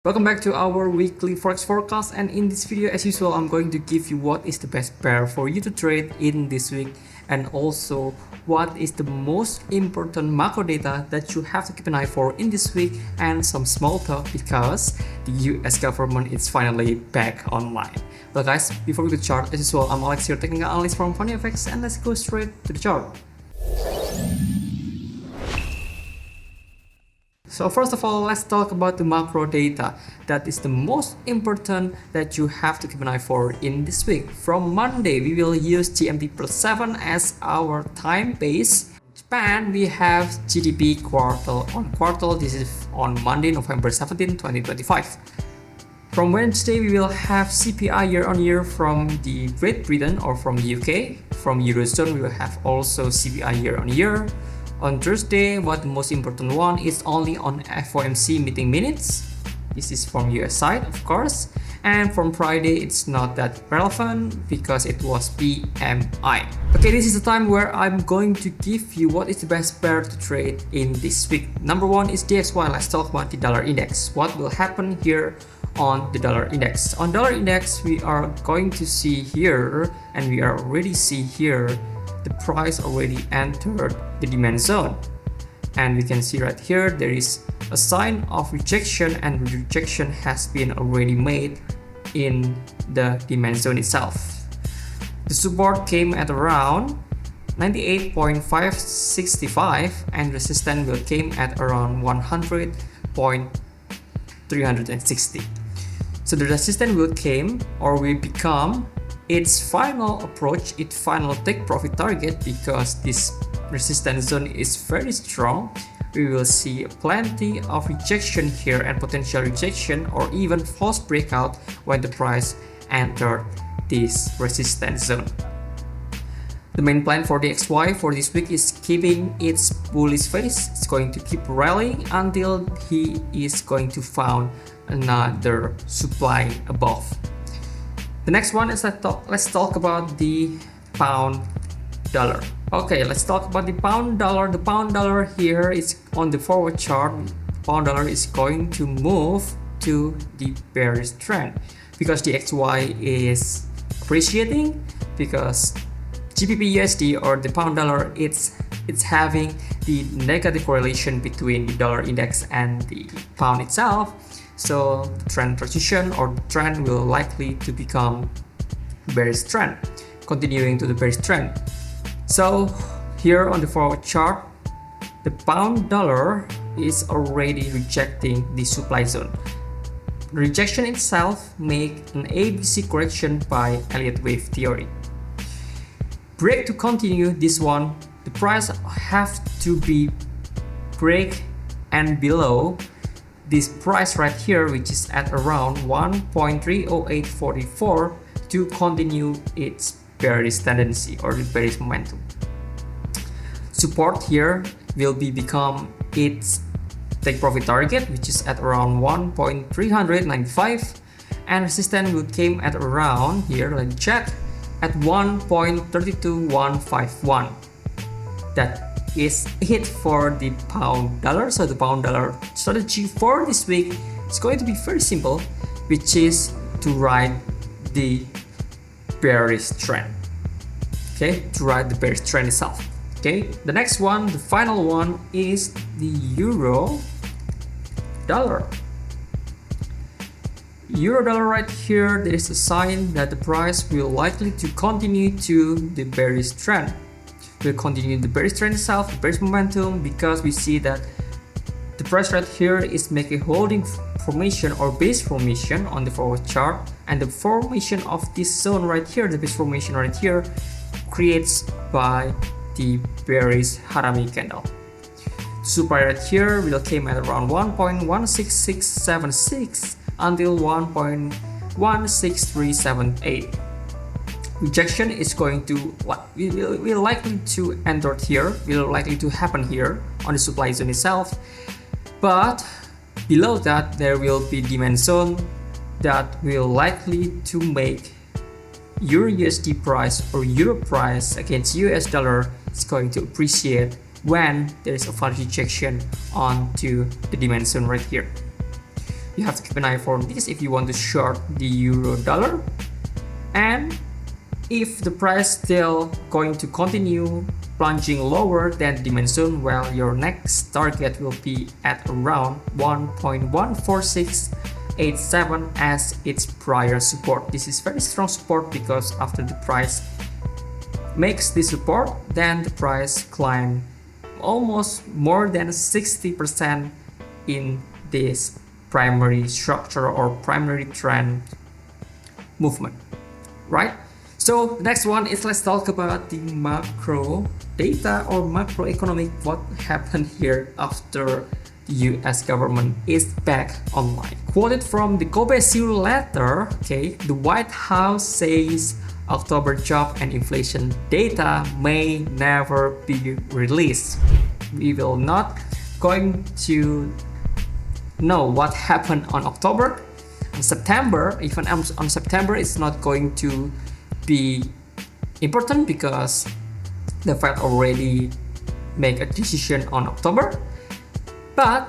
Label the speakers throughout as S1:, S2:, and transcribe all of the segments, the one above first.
S1: Welcome back to our weekly forex forecast, and in this video as usual I'm going to give you what is the best pair for you to trade in this week, and also what is the most important macro data that you have to keep an eye for in this week, and some small talk because the US government is finally back online. Well guys, before we get chart, as usual I'm Alex, your technical analyst from FundYourFX, and let's go straight to the chart. So first of all, let's talk about the macro data that is the most important that you have to keep an eye for in this week. From Monday, we will use GMT plus 7 as our time base. In Japan, we have GDP quarter on quarter. This is on Monday, November 17, 2025. From Wednesday, we will have CPI year on year from the Great Britain or from the UK. From Eurozone, we will have also CPI year on year. On Thursday, what the most important one is only on FOMC meeting minutes. This is from US side, of course. And from Friday, it's not that relevant because it was PMI. Okay, this is the time where I'm going to give you what is the best pair to trade in this week. Number one is DXY. Let's talk about the dollar index. What will happen here on the dollar index? On dollar index, we are going to see here, and we are already see here, the price already entered the demand zone, and we can see right here there is a sign of rejection, and rejection has been already made in the demand zone itself. The support came at around 98.565 and resistance will came at around 100.360. So the resistance will came or will become its final approach, its final take profit target, because this resistance zone is very strong. We will see plenty of rejection here and potential rejection or even false breakout when the price entered this resistance zone. The main plan for DXY for this week is keeping its bullish face. It's going to keep rallying until he is going to found another supply above. The next one is let's talk about the pound dollar. Okay, let's talk about the pound dollar. The pound dollar here is on the forward chart. Pound dollar is going to move to the bearish trend because the DXY is appreciating, because GBPUSD or the pound dollar it's having the negative correlation between the dollar index and the pound itself. So the trend transition or the trend will likely to become bearish trend, continuing to the bearish trend. So here on the forward chart, the pound dollar is already rejecting the supply zone. The rejection itself make an ABC correction by Elliott wave theory. Break to continue this one, the price have to be break and below this price right here, which is at around 1.30844 to continue its bearish tendency or the bearish momentum. Support here will become its take profit target, which is at around 1.395, and resistance will came at around here, let's check, at 1.32151. That is it for the pound dollar. So the pound dollar strategy for this week is going to be very simple, which is to ride the bearish trend. Okay, to ride the bearish trend itself. Okay, the next one, the final one, is the euro dollar. Euro dollar right here, there is a sign that the price will likely to continue to the bearish trend. Will continue the bearish trend itself, the bearish momentum, because we see that the price right here is making holding formation or base formation on the forward chart, and the formation of this zone right here, the base formation right here, creates by the bearish harami candle. Supply right here will came at around 1.16676 until 1.16378. Rejection is going to will likely to enter here, will likely to happen here on the supply zone itself, but below that there will be demand zone that will likely to make EURUSD price or euro price against US dollar is going to appreciate when there is a further rejection onto the demand zone right here. you have to keep an eye for this if you want to short the euro dollar. And if the price still going to continue plunging lower than the demand zone, well, your next target will be at around 1.14687 as its prior support. This is very strong support because after the price makes this support, then the price climb almost more than 60% in this primary structure or primary trend movement, right? So next one is, let's talk about the macro data or macroeconomic, what happened here after the US government is back online. Quoted from the Gov Situation letter, okay, the White House says October job and inflation data may never be released. We will not going to know what happened on October. On September, even on September, it's not going to be important because the Fed already make a decision on October. But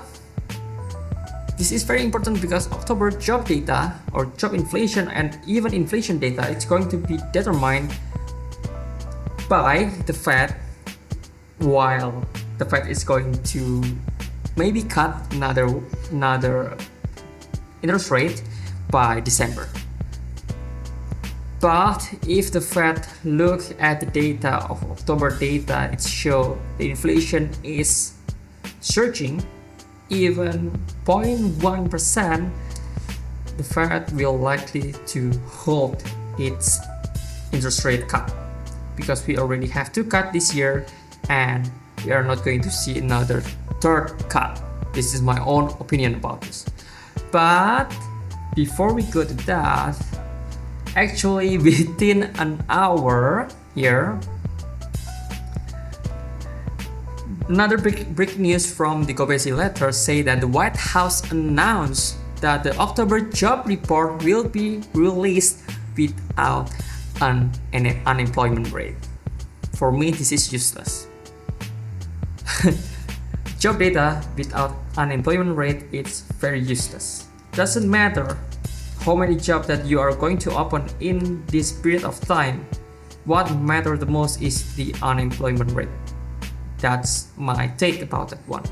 S1: this is very important because October job data or job inflation and even inflation data, it's going to be determined by the Fed, while the Fed is going to maybe cut another interest rate by December. But if the Fed look at the data of October data, it shows the inflation is surging even 0.1%, the Fed will likely to hold its interest rate cut because we already have 2 cuts this year and we are not going to see another 3rd cut. This is my own opinion about this. But before we go to that, actually within an hour here, another breaking news from the Gov Situation letter say that the White House announced that the October job report will be released without an unemployment rate. For me, this is useless. Job data without unemployment rate is very useless. Doesn't matter how many jobs that you are going to open in this period of time. What matters the most is the unemployment rate. That's my take about that one.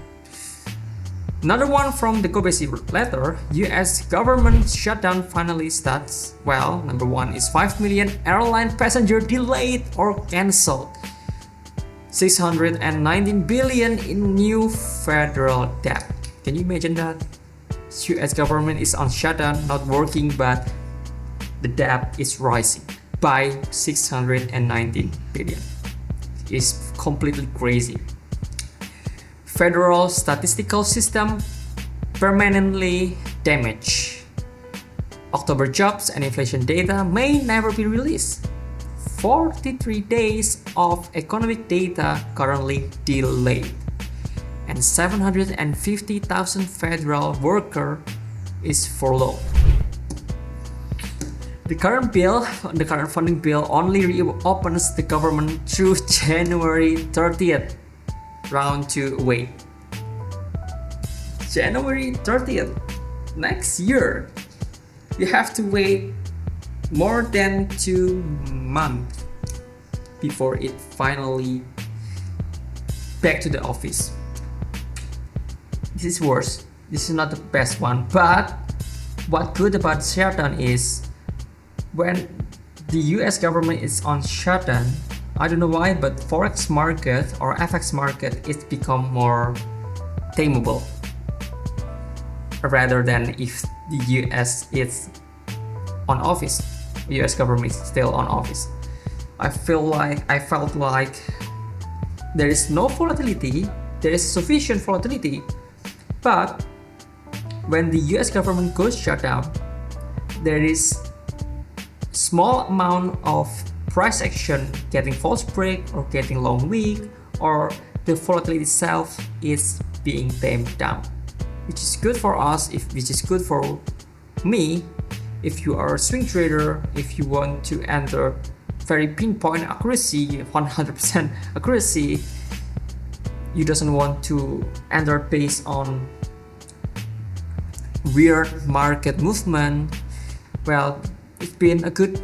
S1: Another one from the Gov Situation letter, US government shutdown finally starts. Well, number 1 is 5 million airline passenger delayed or cancelled. 619 billion in new federal debt. Can you imagine that? US government is on shutdown, not working, but the debt is rising by 619 billion. It's completely crazy. Federal statistical system permanently damaged. October jobs and inflation data may never be released. 43 days of economic data currently delayed. And 750,000 federal worker is furloughed. The current funding bill only reopens the government through January 30th. Round 2 away. January 30th next year. You have to wait more than 2 months before it finally back to the office. This is worse. This is not the best one. But what good about shutdown is when the US government is on shutdown, I don't know why, but Forex market or FX market is become more tameable rather than if the US is on office. The US government is still on office. I felt like there is no volatility, there is sufficient volatility, but when the US government goes shutdown, there is small amount of price action getting false break or getting long week, or the volatility itself is being tamed down, which is good for us, which is good for me. If you are a swing trader, if you want to enter very pinpoint accuracy, 100% accuracy, you doesn't want to enter based on weird market movement, well, it's been a good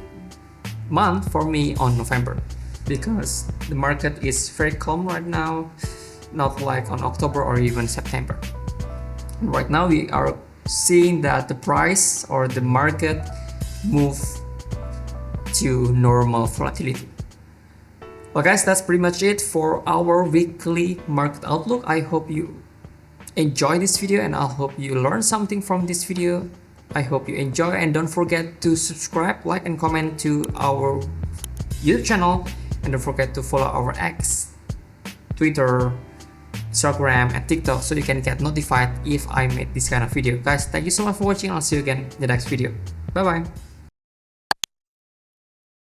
S1: month for me on November because the market is very calm right now, not like on October or even September. And right now we are seeing that the price or the market move to normal volatility. Well guys, that's pretty much it for our weekly market outlook. I hope you enjoy this video and I hope you learn something from this video. I hope you enjoy, and don't forget to subscribe, like and comment to our YouTube channel, and don't forget to follow our X, Twitter, Instagram and TikTok so you can get notified if I made this kind of video. Guys, thank you so much for watching. I'll see you again in the next video. Bye bye.